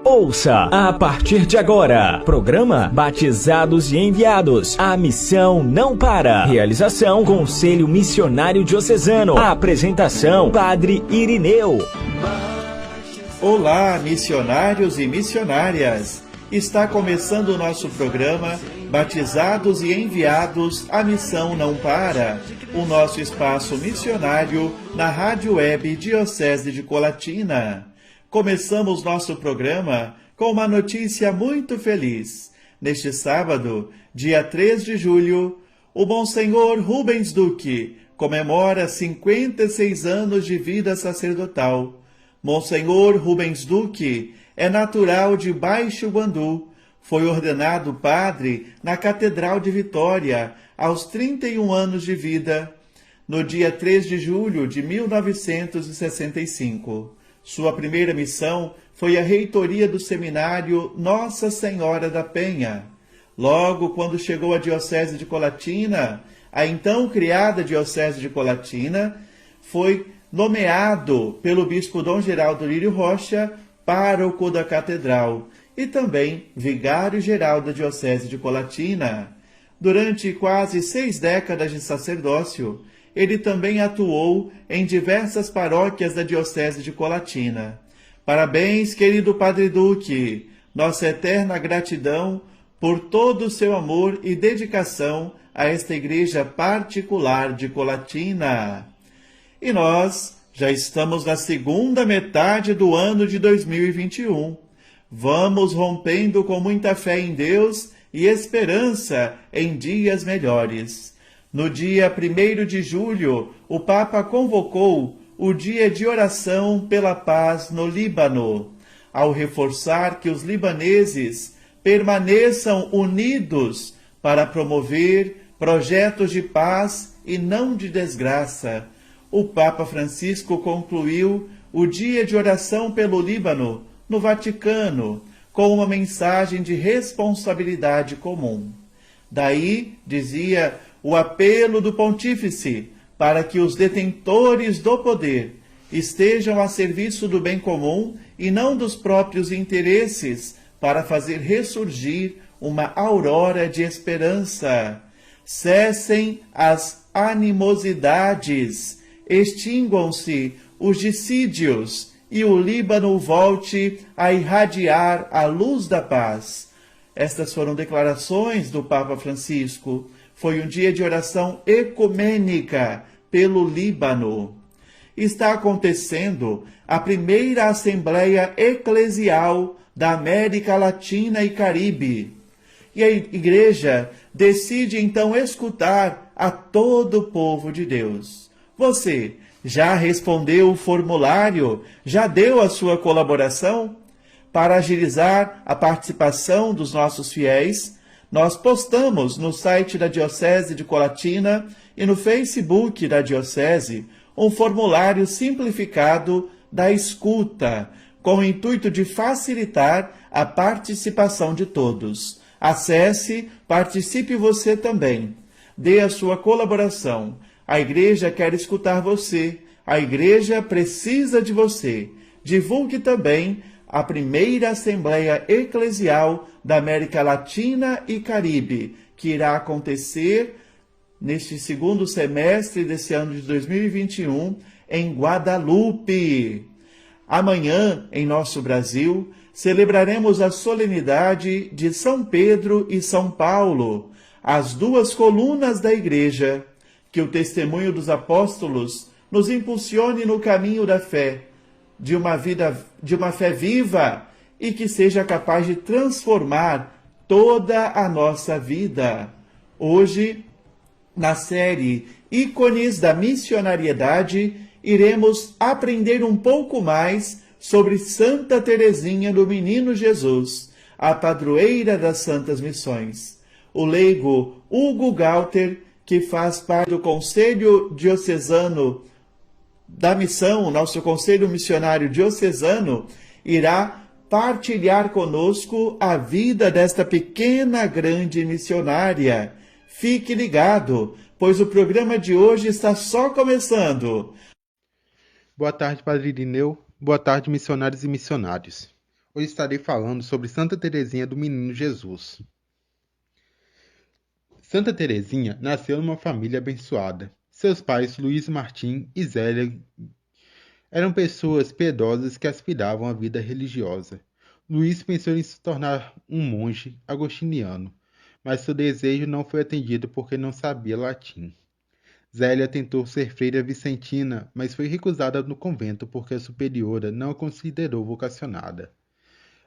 Ouça a partir de agora, programa Batizados e Enviados. A missão não para. Realização Conselho Missionário Diocesano. A apresentação Padre Irineu. Olá, missionários e missionárias. Está começando o nosso programa Batizados e Enviados. A missão não para. O nosso espaço missionário na Rádio Web Diocese de Colatina. Começamos nosso programa com uma notícia muito feliz. Neste sábado, dia 3 de julho, o Monsenhor Rubens Duque comemora 56 anos de vida sacerdotal. Monsenhor Rubens Duque é natural de Baixo Guandu. Foi ordenado padre na Catedral de Vitória aos 31 anos de vida, no dia 3 de julho de 1965. Sua primeira missão foi a reitoria do seminário Nossa Senhora da Penha. Logo quando chegou à Diocese de Colatina, a então criada Diocese de Colatina, foi nomeado pelo bispo Dom Geraldo Lírio Rocha pároco da catedral e também vigário-geral da Diocese de Colatina. Durante quase 6 décadas de sacerdócio, ele também atuou em diversas paróquias da Diocese de Colatina. Parabéns, querido Padre Duque! Nossa eterna gratidão por todo o seu amor e dedicação a esta igreja particular de Colatina. E nós já estamos na segunda metade do ano de 2021. Vamos rompendo com muita fé em Deus e esperança em dias melhores. No dia 1º de julho, o Papa convocou o dia de oração pela paz no Líbano, ao reforçar que os libaneses permaneçam unidos para promover projetos de paz e não de desgraça. O Papa Francisco concluiu o dia de oração pelo Líbano no Vaticano com uma mensagem de responsabilidade comum. Daí, dizia, o apelo do Pontífice para que os detentores do poder estejam a serviço do bem comum e não dos próprios interesses, para fazer ressurgir uma aurora de esperança. Cessem as animosidades, extinguam-se os dissídios e o Líbano volte a irradiar a luz da paz. Estas foram declarações do Papa Francisco. Foi um dia de oração ecumênica pelo Líbano. Está acontecendo a primeira Assembleia Eclesial da América Latina e Caribe. E a Igreja decide então escutar a todo o povo de Deus. Você já respondeu o formulário? Já deu a sua colaboração? Para agilizar a participação dos nossos fiéis, nós postamos no site da Diocese de Colatina e no Facebook da Diocese um formulário simplificado da escuta, com o intuito de facilitar a participação de todos. Acesse, participe você também. Dê a sua colaboração. A Igreja quer escutar você. A Igreja precisa de você. Divulgue também a primeira Assembleia Eclesial da América Latina e Caribe, que irá acontecer neste segundo semestre desse ano de 2021 em Guadalupe. Amanhã, em nosso Brasil, celebraremos a solenidade de São Pedro e São Paulo, as duas colunas da Igreja. Que o testemunho dos apóstolos nos impulsione no caminho da fé, de uma fé viva e que seja capaz de transformar toda a nossa vida. Hoje, na série Ícones da Missionariedade, iremos aprender um pouco mais sobre Santa Teresinha do Menino Jesus, a padroeira das Santas Missões. O leigo Hugo Galter, que faz parte do Conselho Diocesano da Missão, nosso Conselho Missionário Diocesano, irá partilhar conosco a vida desta pequena grande missionária. Fique ligado, pois o programa de hoje está só começando. Boa tarde, Padre Irineu. Boa tarde, missionários e missionários. Hoje estarei falando sobre Santa Teresinha do Menino Jesus. Santa Teresinha nasceu numa família abençoada. Seus pais, Luiz Martim e Zélia, eram pessoas piedosas que aspiravam à vida religiosa. Luiz pensou em se tornar um monge agostiniano, mas seu desejo não foi atendido porque não sabia latim. Zélia tentou ser freira vicentina, mas foi recusada no convento porque a superiora não a considerou vocacionada.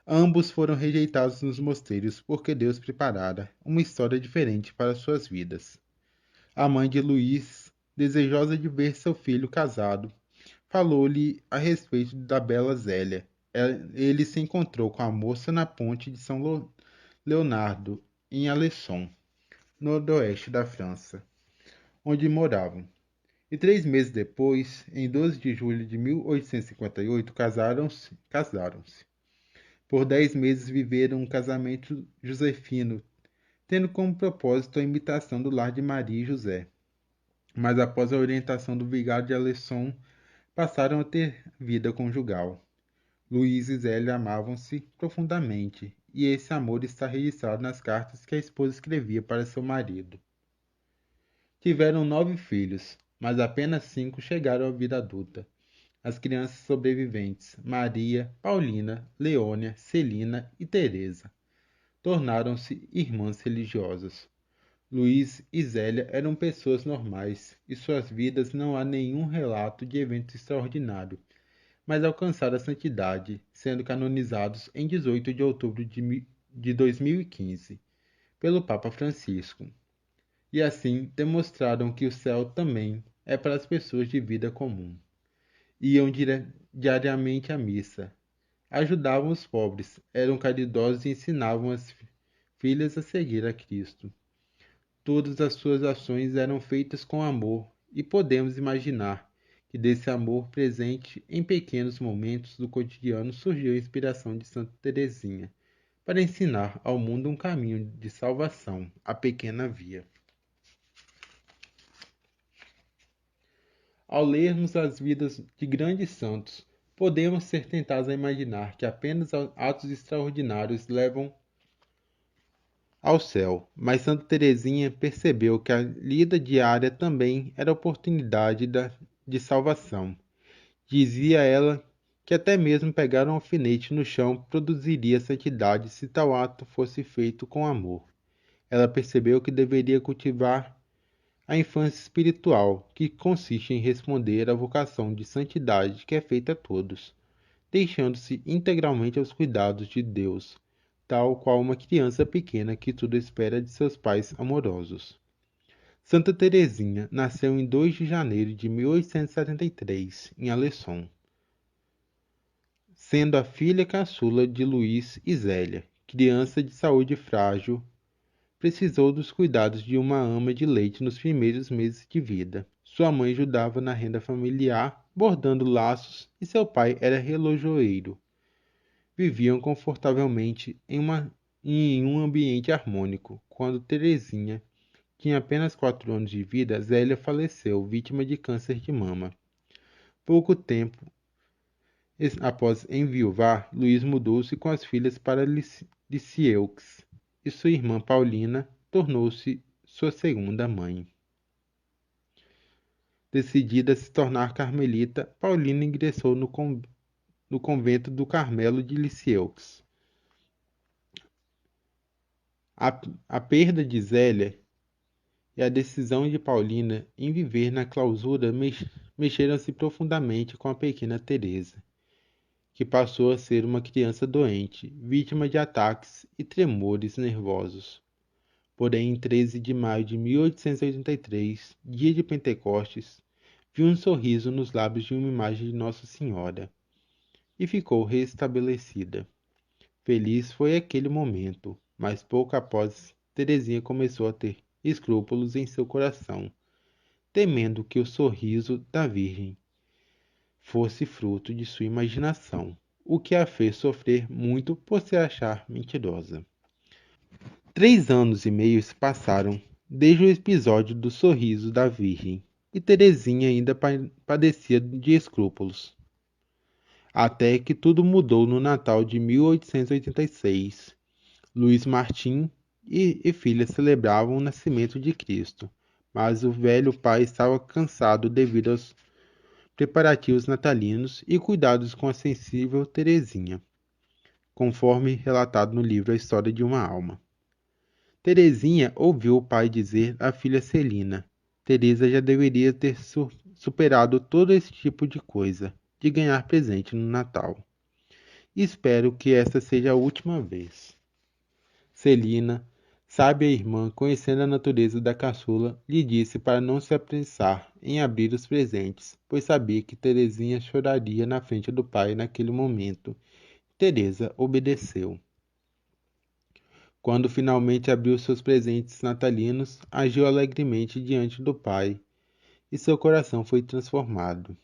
Ambos foram rejeitados nos mosteiros porque Deus preparara uma história diferente para suas vidas. A mãe de Luís, desejosa de ver seu filho casado, falou-lhe a respeito da bela Zélia. Ele se encontrou com a moça na ponte de São Leonardo, em Alençon, noroeste da França, onde moravam. E 3 meses depois, em 12 de julho de 1858, casaram-se. Por 10 meses viveram um casamento josefino, tendo como propósito a imitação do lar de Maria e José. Mas após a orientação do vigário de Alençon, passaram a ter vida conjugal. Luís e Zélia amavam-se profundamente, e esse amor está registrado nas cartas que a esposa escrevia para seu marido. Tiveram 9 filhos, mas apenas 5 chegaram à vida adulta. As crianças sobreviventes, Maria, Paulina, Leônia, Celina e Teresa, tornaram-se irmãs religiosas. Luís e Zélia eram pessoas normais, e suas vidas não há nenhum relato de evento extraordinário, mas alcançaram a santidade, sendo canonizados em 18 de outubro de 2015 pelo Papa Francisco. E assim demonstraram que o céu também é para as pessoas de vida comum. Iam diariamente à missa, ajudavam os pobres, eram caridosos e ensinavam as filhas a seguir a Cristo. Todas as suas ações eram feitas com amor, e podemos imaginar que desse amor presente em pequenos momentos do cotidiano surgiu a inspiração de Santa Teresinha para ensinar ao mundo um caminho de salvação, a pequena via. Ao lermos as vidas de grandes santos, podemos ser tentados a imaginar que apenas atos extraordinários levam ao céu, mas Santa Teresinha percebeu que a lida diária também era oportunidade de salvação. Dizia ela que até mesmo pegar um alfinete no chão produziria santidade se tal ato fosse feito com amor. Ela percebeu que deveria cultivar a infância espiritual, que consiste em responder à vocação de santidade que é feita a todos, deixando-se integralmente aos cuidados de Deus, tal qual uma criança pequena que tudo espera de seus pais amorosos. Santa Teresinha nasceu em 2 de janeiro de 1873, em Alençon, sendo a filha caçula de Luís e Zélia. Criança de saúde frágil, precisou dos cuidados de uma ama de leite nos primeiros meses de vida. Sua mãe ajudava na renda familiar, bordando laços, e seu pai era relojoeiro. Viviam confortavelmente em um ambiente harmônico. Quando Teresinha tinha apenas 4 anos de vida, Zélia faleceu, vítima de câncer de mama. Pouco tempo após enviuvar, Luís mudou-se com as filhas para Lisieux, e sua irmã Paulina tornou-se sua segunda mãe. Decidida a se tornar carmelita, Paulina ingressou no convento do Carmelo de Lisieux. A perda de Zélia e a decisão de Paulina em viver na clausura mexeram-se profundamente com a pequena Teresa, que passou a ser uma criança doente, vítima de ataques e tremores nervosos. Porém, em 13 de maio de 1883, dia de Pentecostes, viu um sorriso nos lábios de uma imagem de Nossa Senhora e ficou restabelecida. Feliz foi aquele momento, mas pouco após, Teresinha começou a ter escrúpulos em seu coração, temendo que o sorriso da Virgem fosse fruto de sua imaginação, o que a fez sofrer muito por se achar mentirosa. 3 anos e meio se passaram desde o episódio do sorriso da Virgem, e Teresinha ainda padecia de escrúpulos. Até que tudo mudou no Natal de 1886. Luiz Martim e filha celebravam o nascimento de Cristo, mas o velho pai estava cansado devido aos preparativos natalinos e cuidados com a sensível Teresinha, conforme relatado no livro A História de uma Alma. Teresinha ouviu o pai dizer à filha Celina: Teresa já deveria ter superado todo esse tipo de coisa, de ganhar presente no Natal. Espero que esta seja a última vez. Celina, sábia irmã, conhecendo a natureza da caçula, lhe disse para não se apressar em abrir os presentes, pois sabia que Teresinha choraria na frente do pai naquele momento. Teresa obedeceu. Quando finalmente abriu seus presentes natalinos, agiu alegremente diante do pai, e seu coração foi transformado.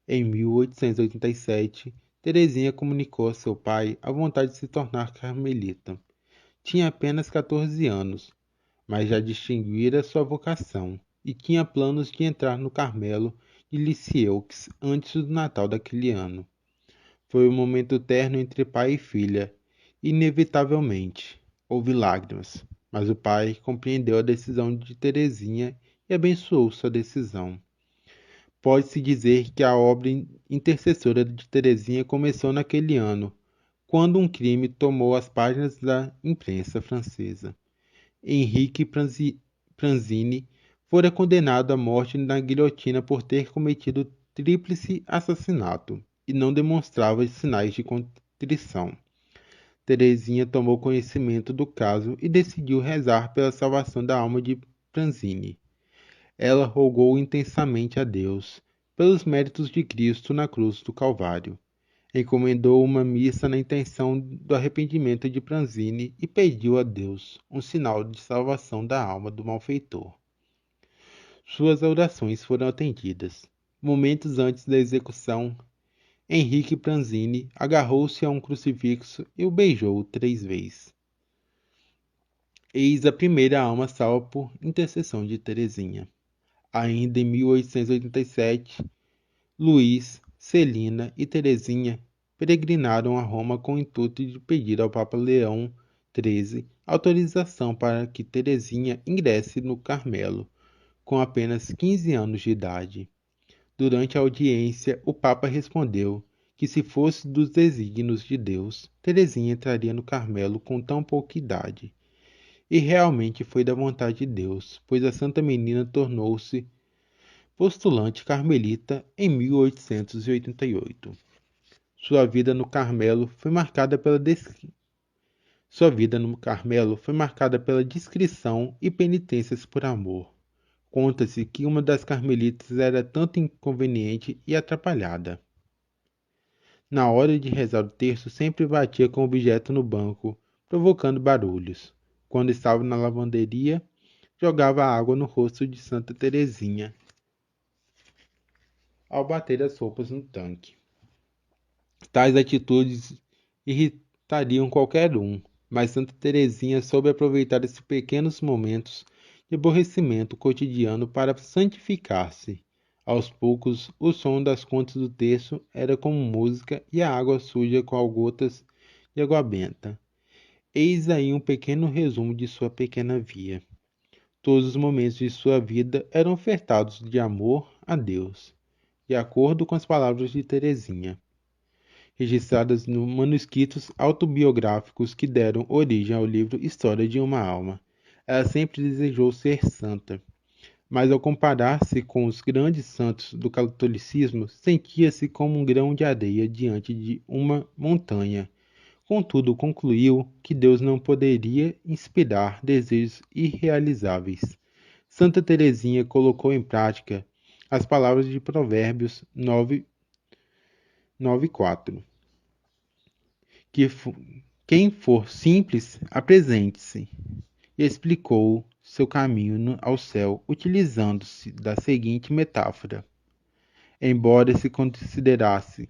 Em 1887, Teresinha comunicou a seu pai a vontade de se tornar carmelita. Tinha apenas 14 anos, mas já distinguira sua vocação, e tinha planos de entrar no Carmelo de Lisieux antes do Natal daquele ano. Foi um momento terno entre pai e filha. Inevitavelmente, houve lágrimas, mas o pai compreendeu a decisão de Teresinha e abençoou sua decisão. Pode-se dizer que a obra intercessora de Teresinha começou naquele ano, quando um crime tomou as páginas da imprensa francesa. Henrique Pranzini fora condenado à morte na guilhotina por ter cometido tríplice assassinato e não demonstrava sinais de contrição. Teresinha tomou conhecimento do caso e decidiu rezar pela salvação da alma de Pranzini. Ela rogou intensamente a Deus pelos méritos de Cristo na cruz do Calvário. Encomendou uma missa na intenção do arrependimento de Pranzini e pediu a Deus um sinal de salvação da alma do malfeitor. Suas orações foram atendidas. Momentos antes da execução, Henrique Pranzini agarrou-se a um crucifixo e o beijou 3 vezes. Eis a primeira alma salva por intercessão de Teresinha. Ainda em 1887, Luís, Celina e Teresinha peregrinaram a Roma com o intuito de pedir ao Papa Leão XIII autorização para que Teresinha ingresse no Carmelo, com apenas 15 anos de idade. Durante a audiência, o Papa respondeu que se fosse dos desígnios de Deus, Teresinha entraria no Carmelo com tão pouca idade. E realmente foi da vontade de Deus, pois a Santa Menina tornou-se postulante carmelita em 1888. Sua vida no Carmelo foi marcada pela discrição e penitências por amor. Conta-se que uma das carmelitas era tanto inconveniente e atrapalhada. Na hora de rezar o terço, sempre batia com o objeto no banco, provocando barulhos. Quando estava na lavanderia, jogava água no rosto de Santa Teresinha ao bater as roupas no tanque. Tais atitudes irritariam qualquer um, mas Santa Teresinha soube aproveitar esses pequenos momentos de aborrecimento cotidiano para santificar-se. Aos poucos, o som das contas do terço era como música e a água suja com gotas de água benta. Eis aí um pequeno resumo de sua pequena via. Todos os momentos de sua vida eram ofertados de amor a Deus, de acordo com as palavras de Teresinha, registradas nos manuscritos autobiográficos que deram origem ao livro História de uma Alma. Ela sempre desejou ser santa, mas ao comparar-se com os grandes santos do catolicismo, sentia-se como um grão de areia diante de uma montanha. Contudo, concluiu que Deus não poderia inspirar desejos irrealizáveis. Santa Teresinha colocou em prática as palavras de Provérbios 9:4. Quem for simples, apresente-se. E explicou seu caminho ao céu, utilizando-se da seguinte metáfora. Embora se considerasse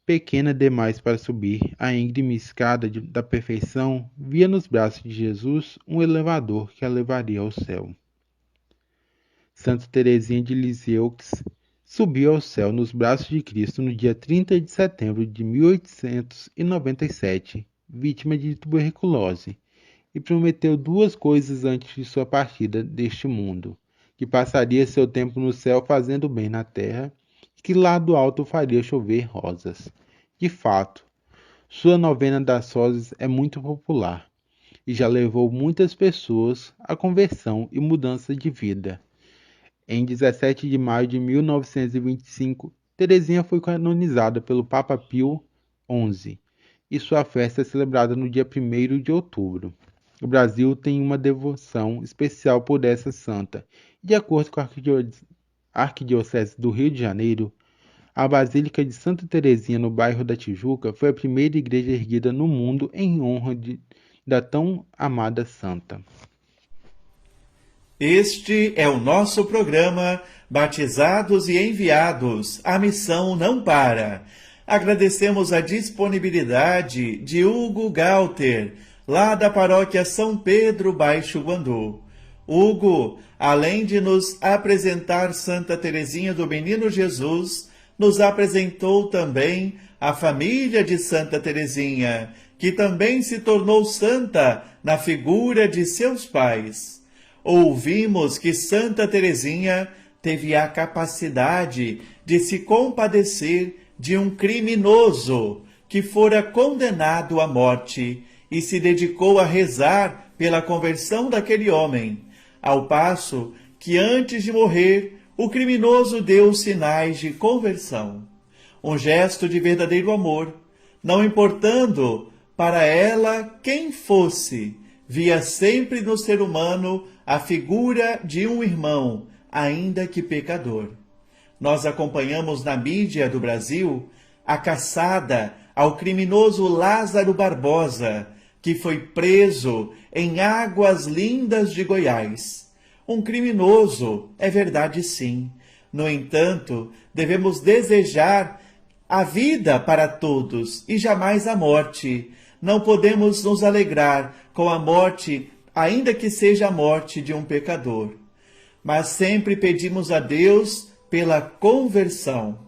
pequena demais para subir a íngreme escada da perfeição, via nos braços de Jesus um elevador que a levaria ao céu. Santa Teresinha de Lisieux subiu ao céu nos braços de Cristo no dia 30 de setembro de 1897, vítima de tuberculose, e prometeu duas coisas antes de sua partida deste mundo: que passaria seu tempo no céu fazendo bem na terra, e que lá do alto faria chover rosas. De fato, sua novena das rosas é muito popular e já levou muitas pessoas à conversão e mudança de vida. Em 17 de maio de 1925, Teresinha foi canonizada pelo Papa Pio XI e sua festa é celebrada no dia 1º de outubro. O Brasil tem uma devoção especial por essa santa. De acordo com a Arquidiocese do Rio de Janeiro, a Basílica de Santa Teresinha, no bairro da Tijuca, foi a primeira igreja erguida no mundo em honra da tão amada santa. Este é o nosso programa Batizados e Enviados. A missão não para. Agradecemos a disponibilidade de Hugo Galter, lá da paróquia São Pedro Baixo Guandu. Hugo, além de nos apresentar Santa Teresinha do Menino Jesus, nos apresentou também a família de Santa Teresinha, que também se tornou santa na figura de seus pais. Ouvimos que Santa Teresinha teve a capacidade de se compadecer de um criminoso que fora condenado à morte e se dedicou a rezar pela conversão daquele homem, ao passo que antes de morrer, o criminoso deu sinais de conversão. Um gesto de verdadeiro amor, não importando para ela quem fosse, via sempre no ser humano a figura de um irmão, ainda que pecador. Nós acompanhamos na mídia do Brasil a caçada ao criminoso Lázaro Barbosa, que foi preso em Águas Lindas de Goiás. Um criminoso, é verdade sim. No entanto, devemos desejar a vida para todos e jamais a morte. Não podemos nos alegrar com a morte, ainda que seja a morte de um pecador. Mas sempre pedimos a Deus pela conversão.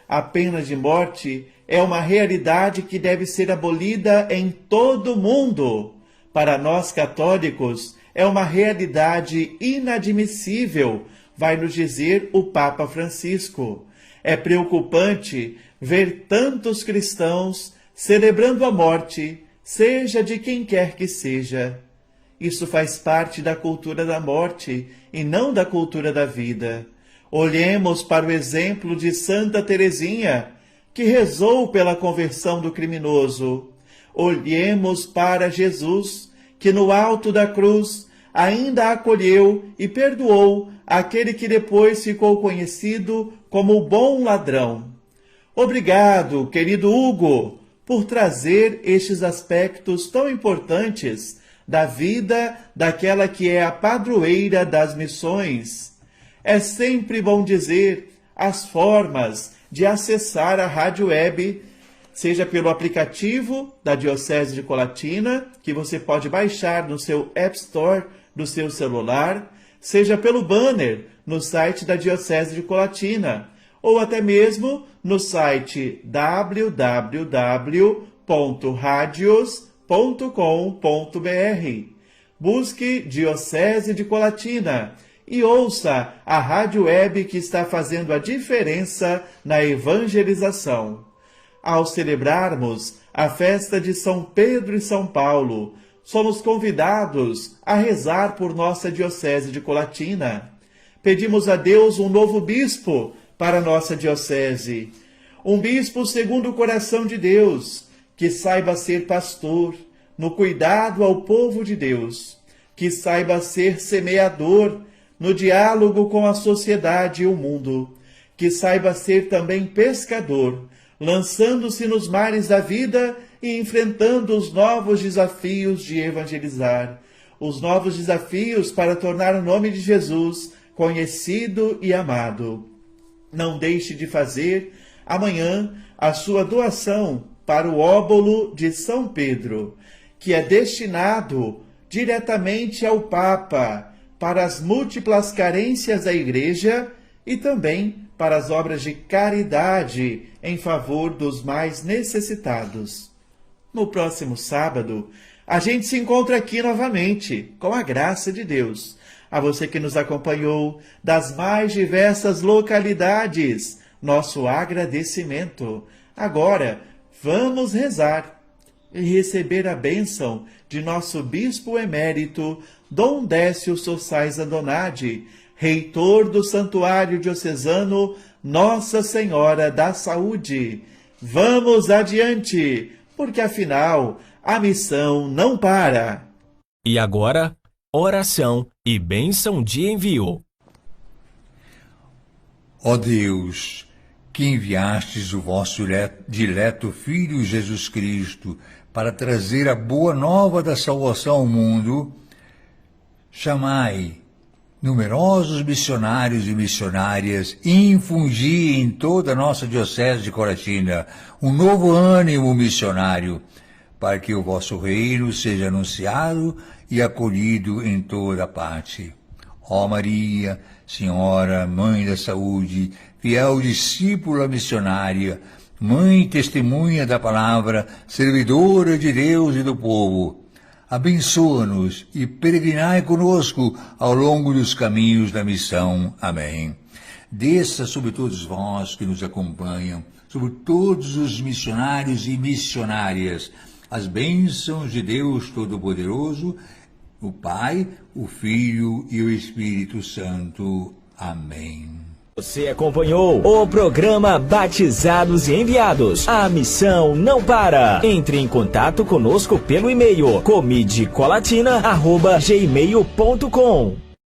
A pena de morte é uma realidade que deve ser abolida em todo o mundo. Para nós católicos, é uma realidade inadmissível, vai nos dizer o Papa Francisco. É preocupante ver tantos cristãos celebrando a morte, seja de quem quer que seja. Isso faz parte da cultura da morte e não da cultura da vida. Olhemos para o exemplo de Santa Teresinha, que rezou pela conversão do criminoso. Olhemos para Jesus, que no alto da cruz ainda acolheu e perdoou aquele que depois ficou conhecido como o bom ladrão. Obrigado, querido Hugo, por trazer estes aspectos tão importantes da vida daquela que é a padroeira das missões. É sempre bom dizer as formas de acessar a rádio web, seja pelo aplicativo da Diocese de Colatina, que você pode baixar no seu App Store do seu celular, seja pelo banner no site da Diocese de Colatina, ou até mesmo no site www.radios.com.br. Busque Diocese de Colatina e ouça a rádio web que está fazendo a diferença na evangelização. Ao celebrarmos a festa de São Pedro e São Paulo, somos convidados a rezar por nossa Diocese de Colatina. Pedimos a Deus um novo bispo para nossa diocese, um bispo segundo o coração de Deus, que saiba ser pastor, no cuidado ao povo de Deus, que saiba ser semeador, no diálogo com a sociedade e o mundo, que saiba ser também pescador, lançando-se nos mares da vida e enfrentando os novos desafios de evangelizar, os novos desafios para tornar o nome de Jesus conhecido e amado. Não deixe de fazer amanhã a sua doação para o óbolo de São Pedro, que é destinado diretamente ao Papa, para as múltiplas carências da Igreja e também para as obras de caridade em favor dos mais necessitados. No próximo sábado, a gente se encontra aqui novamente, com a graça de Deus. A você que nos acompanhou das mais diversas localidades, nosso agradecimento. Agora, vamos rezar e receber a bênção de nosso Bispo Emérito, Dom Décio Sossais Andonade, reitor do Santuário Diocesano Nossa Senhora da Saúde. Vamos adiante, porque afinal a missão não para. E agora, oração e bênção de envio. Ó Deus, que enviastes o vosso dileto Filho Jesus Cristo para trazer a boa nova da salvação ao mundo, chamai numerosos missionários e missionárias e infundi em toda a nossa Diocese de Colatina um novo ânimo missionário, para que o vosso reino seja anunciado e acolhido em toda parte. Ó Maria, Senhora, Mãe da Saúde, fiel discípula missionária, Mãe testemunha da palavra, servidora de Deus e do povo, abençoa-nos e peregrinai conosco ao longo dos caminhos da missão. Amém. Desça sobre todos vós que nos acompanham, sobre todos os missionários e missionárias, as bênçãos de Deus Todo-Poderoso, o Pai, o Filho e o Espírito Santo. Amém. Você acompanhou o programa Batizados e Enviados. A missão não para. Entre em contato conosco pelo e-mail comidecolatina@gmail.com.